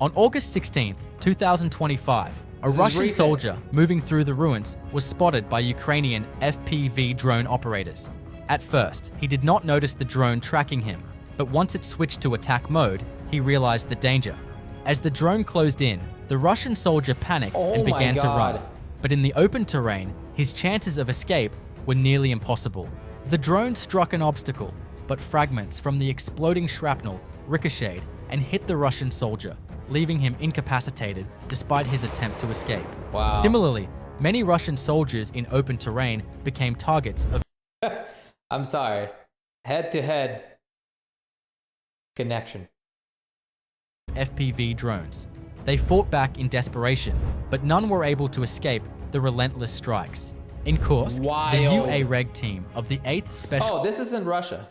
On August 16th, 2025, a Russian recent. soldier moving through the ruins was spotted by Ukrainian FPV drone operators. At first, he did not notice the drone tracking him, but once it switched to attack mode, he realized the danger. As the drone closed in, the Russian soldier panicked Oh and my began to run. God. But in the open terrain, his chances of escape were nearly impossible. The drone struck an obstacle, but fragments from the exploding shrapnel ricocheted and hit the Russian soldier, leaving him incapacitated despite his attempt to escape. Wow. Similarly, many Russian soldiers in open terrain became targets of I'm sorry. Head-to-head connection. FPV drones. They fought back in desperation, but none were able to escape the relentless strikes. In Kursk, the Wild. UA-Reg team of the 8th Special Oh, this is in Russia.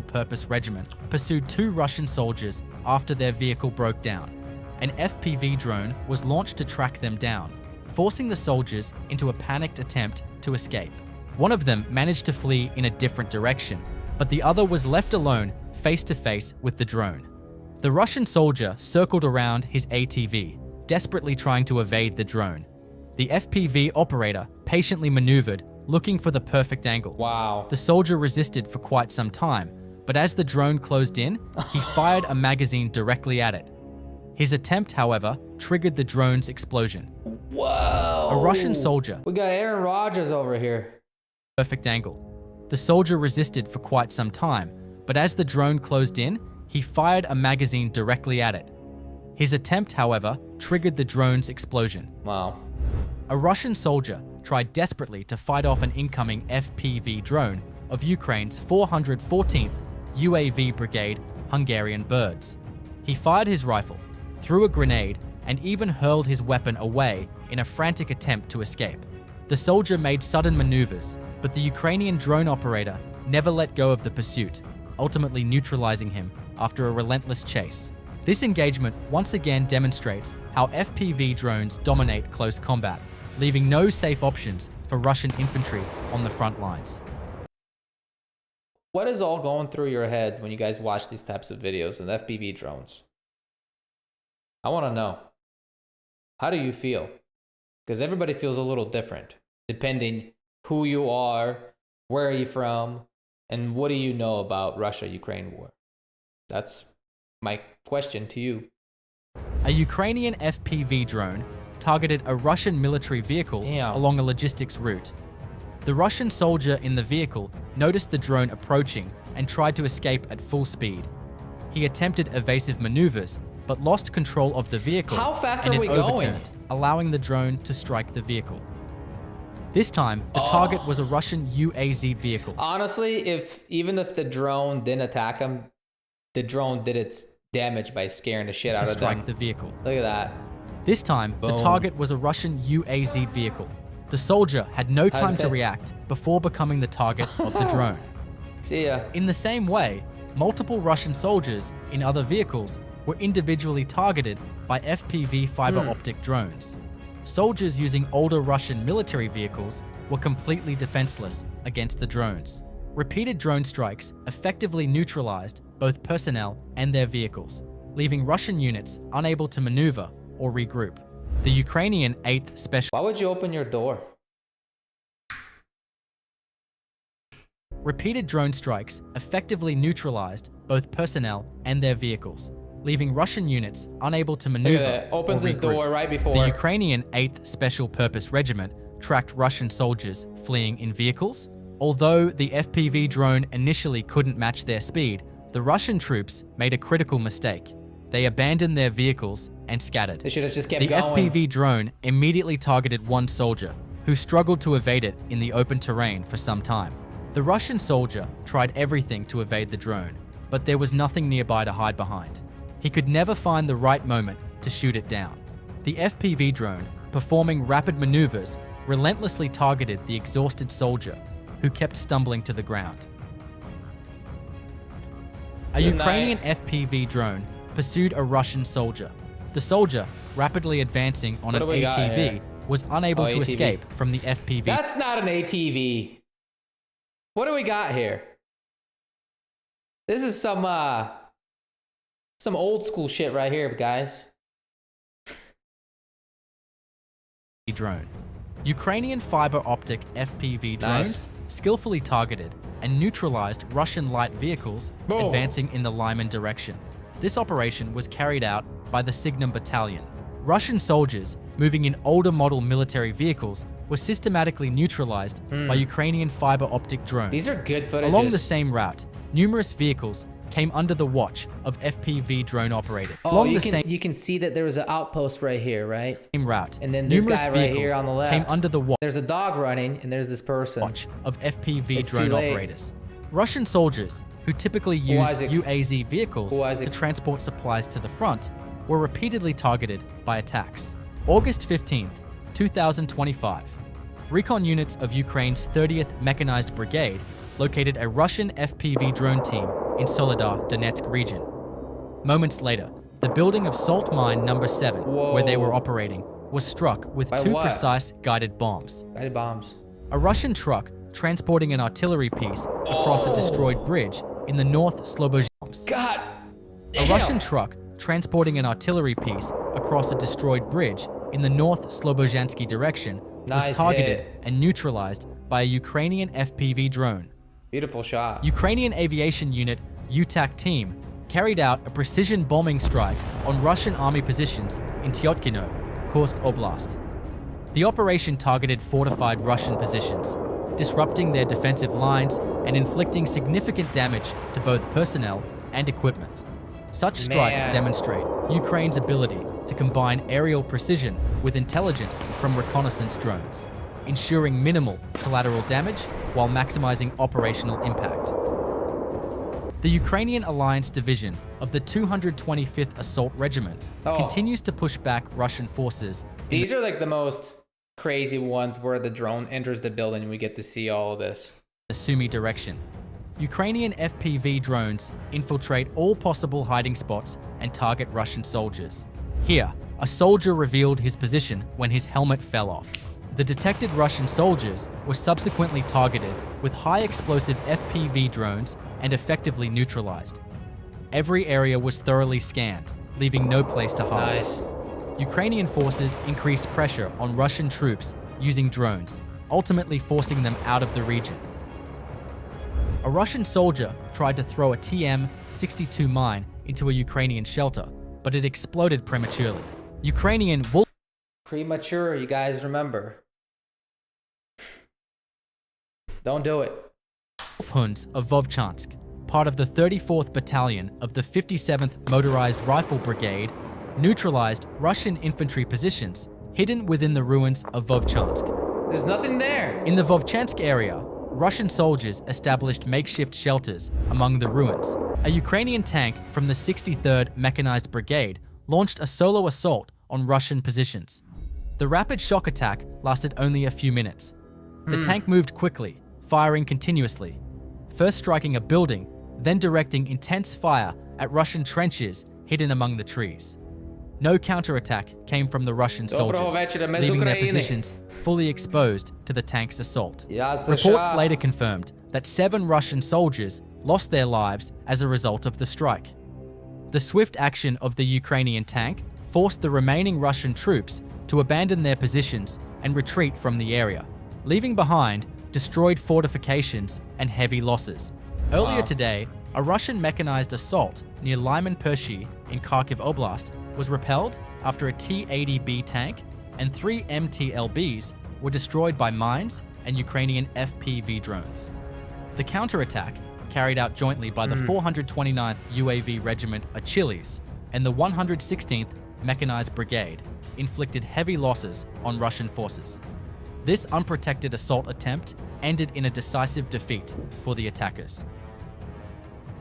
Purpose Regiment pursued 2 Russian soldiers after their vehicle broke down. An FPV drone was launched to track them down, forcing the soldiers into a panicked attempt to escape. One of them managed to flee in a different direction, but the other was left alone face to face with the drone. The Russian soldier circled around his ATV, desperately trying to evade the drone. The FPV operator patiently maneuvered, looking for the perfect angle. Wow. The soldier resisted for quite some time, but as the drone closed in, he fired a magazine directly at it. His attempt, however, triggered the drone's explosion. Whoa. A Russian soldier, We got Aaron Rodgers over here. perfect angle. The soldier resisted for quite some time, but as the drone closed in, he fired a magazine directly at it. His attempt, however, triggered the drone's explosion. Wow. A Russian soldier tried desperately to fight off an incoming FPV drone of Ukraine's 414th UAV Brigade Hungarian Birds. He fired his rifle, threw a grenade, and even hurled his weapon away in a frantic attempt to escape. The soldier made sudden maneuvers, but the Ukrainian drone operator never let go of the pursuit, ultimately neutralizing him after a relentless chase. This engagement once again demonstrates how FPV drones dominate close combat, leaving no safe options for Russian infantry on the front lines. What is all going through your heads when you guys watch these types of videos and FPV drones? I want to know. How do you feel? Because everybody feels a little different, depending who you are, where are you from, and what do you know about Russia-Ukraine war? That's my question to you. A Ukrainian FPV drone targeted a Russian military vehicle Damn. along a logistics route. The Russian soldier in the vehicle noticed the drone approaching and tried to escape at full speed. He attempted evasive maneuvers, but lost control of the vehicle. How fast and are it we going? overturned, allowing the drone to strike the vehicle. This time, the target was a Russian UAZ vehicle. Honestly, even if the drone didn't attack him, the drone did its damage by scaring the shit to out of strike them. the vehicle. Look at that. This time, the Boom. target was a Russian UAZ vehicle. The soldier had no time to it? react before becoming the target of the drone. See ya. In the same way, multiple Russian soldiers in other vehicles were individually targeted by FPV fiber optic drones. Soldiers using older Russian military vehicles were completely defenseless against the drones. Repeated drone strikes effectively neutralized both personnel and their vehicles, leaving Russian units unable to maneuver or regroup. The Ukrainian 8th Special Why would you open your door? Repeated drone strikes effectively neutralized both personnel and their vehicles, leaving Russian units unable to Look maneuver at that. Opens or his regroup. door right before. The Ukrainian 8th Special Purpose Regiment tracked Russian soldiers fleeing in vehicles. Although the FPV drone initially couldn't match their speed, the Russian troops made a critical mistake. They abandoned their vehicles and scattered. They should have just kept The going. FPV drone immediately targeted one soldier, who struggled to evade it in the open terrain for some time. The Russian soldier tried everything to evade the drone, but there was nothing nearby to hide behind. He could never find the right moment to shoot it down. The FPV drone, performing rapid maneuvers, relentlessly targeted the exhausted soldier, who kept stumbling to the ground. A Good Ukrainian night. FPV drone pursued a Russian soldier. The soldier, rapidly advancing on What an do we got ATV, here? was unable Oh, to ATV. escape from the FPV. That's not an ATV. What do we got here? This is some old school shit right here, guys. drone. Ukrainian fiber optic FPV drones skillfully targeted and neutralized Russian light vehicles advancing in the Lyman direction. This operation was carried out by the Signum Battalion. Russian soldiers moving in older model military vehicles were systematically neutralized by Ukrainian fiber optic drones. These are good footages. Along the same route, numerous vehicles came under the watch of FPV drone operators. Oh, you can see that there was an outpost right here, right? Same route, and then this numerous guy right here on the left came under the watch There's a dog running, and there's this person. Of FPV It's drone too late. operators. Russian soldiers, who typically used Isaac. UAZ vehicles Isaac. to transport supplies to the front, were repeatedly targeted by attacks. August 15th, 2025. Recon units of Ukraine's 30th Mechanized Brigade located a Russian FPV drone team in Soledar, Donetsk region. Moments later, the building of Salt Mine Number 7, where they were operating, was struck with By two what? precise guided bombs. Guided bombs. A Russian truck transporting an artillery piece across a destroyed bridge in the North Slobozhansk. God A Russian truck transporting an artillery piece across a destroyed bridge in the North Slobozhansky direction was Nice targeted hit. and neutralized by a Ukrainian FPV drone. Beautiful shot. Ukrainian aviation unit UTAC team carried out a precision bombing strike on Russian army positions in Tyotkino, Kursk Oblast. The operation targeted fortified Russian positions, disrupting their defensive lines and inflicting significant damage to both personnel and equipment. Such strikes Man. demonstrate Ukraine's ability to combine aerial precision with intelligence from reconnaissance drones, ensuring minimal collateral damage while maximizing operational impact. The Ukrainian Alliance Division of the 225th Assault Regiment continues to push back Russian forces. These are like the most crazy ones where the drone enters the building and we get to see all of this. The Sumy direction. Ukrainian FPV drones infiltrate all possible hiding spots and target Russian soldiers. Here, a soldier revealed his position when his helmet fell off. The detected Russian soldiers were subsequently targeted with high explosive FPV drones and effectively neutralized. Every area was thoroughly scanned, leaving no place to hide. Nice. Ukrainian forces increased pressure on Russian troops using drones, ultimately forcing them out of the region. A Russian soldier tried to throw a TM-62 mine into a Ukrainian shelter, but it exploded prematurely. Ukrainian wolf Premature, you guys remember. Don't do it. Huns of Vovchansk, part of the 34th Battalion of the 57th Motorized Rifle Brigade, neutralized Russian infantry positions hidden within the ruins of Vovchansk. There's nothing there. In the Vovchansk area, Russian soldiers established makeshift shelters among the ruins. A Ukrainian tank from the 63rd Mechanized Brigade launched a solo assault on Russian positions. The rapid shock attack lasted only a few minutes. The tank moved quickly, firing continuously, first striking a building, then directing intense fire at Russian trenches hidden among the trees. No counterattack came from the Russian soldiers, leaving their positions fully exposed to the tank's assault. Reports later confirmed that 7 Russian soldiers lost their lives as a result of the strike. The swift action of the Ukrainian tank forced the remaining Russian troops to abandon their positions and retreat from the area, leaving behind destroyed fortifications and heavy losses. Earlier today, a Russian mechanized assault near Lyman Pershi in Kharkiv Oblast was repelled after a T-80B tank and 3 MTLBs were destroyed by mines and Ukrainian FPV drones. The counterattack, carried out jointly by the 429th UAV Regiment Achilles and the 116th Mechanized Brigade, inflicted heavy losses on Russian forces. This unprotected assault attempt ended in a decisive defeat for the attackers.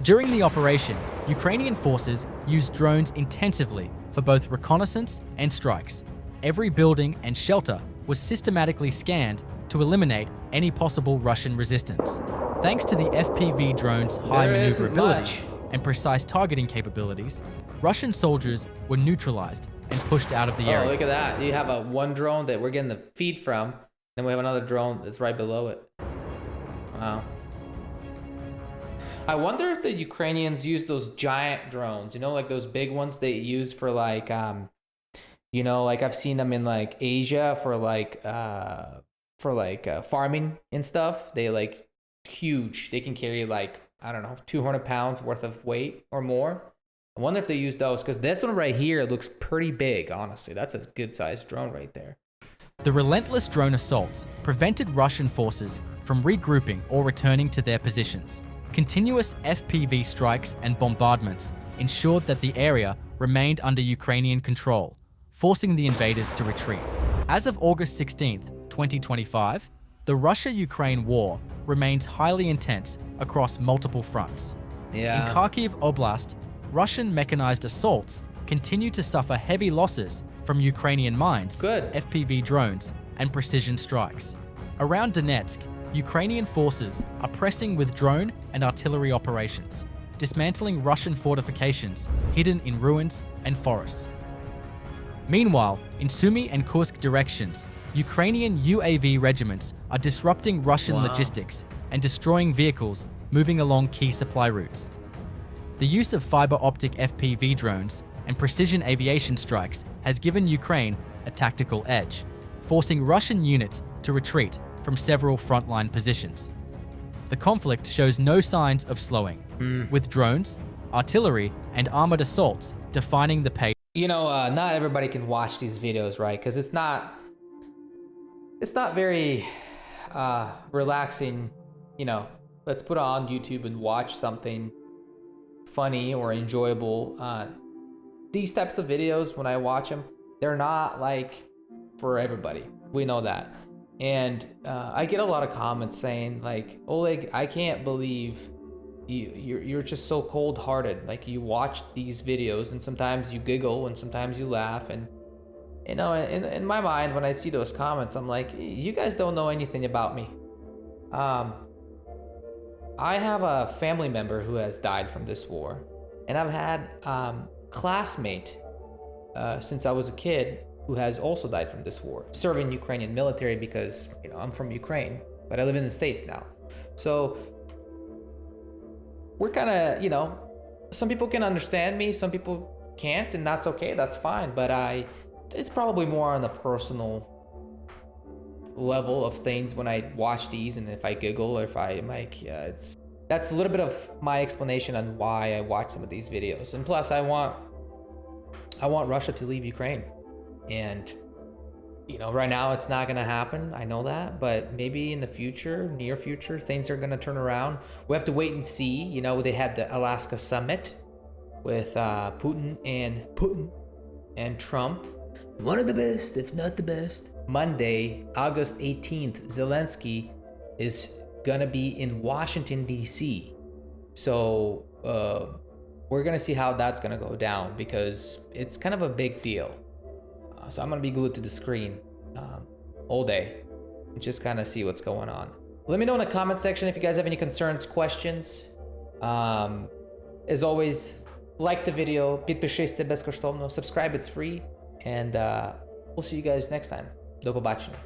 During the operation, Ukrainian forces used drones intensively for both reconnaissance and strikes. Every building and shelter was systematically scanned to eliminate any possible Russian resistance. Thanks to the FPV drone's high maneuverability and precise targeting capabilities, Russian soldiers were neutralized and pushed out of the area. Oh, look at that. You have one drone that we're getting the feed from, then we have another drone that's right below it. Wow. I wonder if the Ukrainians use those giant drones, like those big ones they use for You know, like I've seen them in like Asia for farming and stuff. They like huge. They can carry like, I don't know, 200 pounds worth of weight or more. I wonder if they use those, because this one right here looks pretty big, honestly. That's a good sized drone right there. The relentless drone assaults prevented Russian forces from regrouping or returning to their positions. Continuous FPV strikes and bombardments ensured that the area remained under Ukrainian control, forcing the invaders to retreat. As of August 16, 2025, the Russia-Ukraine war remains highly intense across multiple fronts. Yeah. In Kharkiv Oblast, Russian mechanized assaults continue to suffer heavy losses from Ukrainian mines, Good. FPV drones, and precision strikes. Around Donetsk, Ukrainian forces are pressing with drone and artillery operations, dismantling Russian fortifications hidden in ruins and forests. Meanwhile, in Sumy and Kursk directions, Ukrainian UAV regiments are disrupting Russian logistics and destroying vehicles moving along key supply routes. The use of fiber optic FPV drones and precision aviation strikes has given Ukraine a tactical edge, forcing Russian units to retreat from several frontline positions. The conflict shows no signs of slowing, with drones, artillery, and armored assaults defining the pace. You know, not everybody can watch these videos, right? Because it's not very relaxing. You know, let's put it on YouTube and watch something funny or enjoyable. These types of videos, when I watch them, they're not like for everybody. We know that. And I get a lot of comments saying like, Oleg, I can't believe you're just so cold-hearted. Like, you watch these videos and sometimes you giggle and sometimes you laugh. And you know, in my mind, when I see those comments, I'm like, you guys don't know anything about me. I have a family member who has died from this war, and I've had classmate since I was a kid who has also died from this war, serving Ukrainian military, because, you know, I'm from Ukraine, but I live in the States now. So we're kind of, you know, some people can understand me, some people can't, and that's okay, that's fine. But it's probably more on the personal level of things when I watch these, and if I giggle or if I'm like, that's a little bit of my explanation on why I watch some of these videos. And plus, I want Russia to leave Ukraine. And, you know, right now it's not going to happen. I know that, but maybe in the future, near future, things are going to turn around. We have to wait and see. You know, they had the Alaska summit with Putin and Trump. One of the best, if not the best. Monday, August 18th, Zelensky is going to be in Washington, D.C. So we're going to see how that's going to go down, because it's kind of a big deal. So I'm going to be glued to the screen all day and just kind of see what's going on. Let me know in the comment section if you guys have any concerns, questions. As always, like the video, підпишіться безкоштовно, subscribe, it's free, and we'll see you guys next time. До побачення.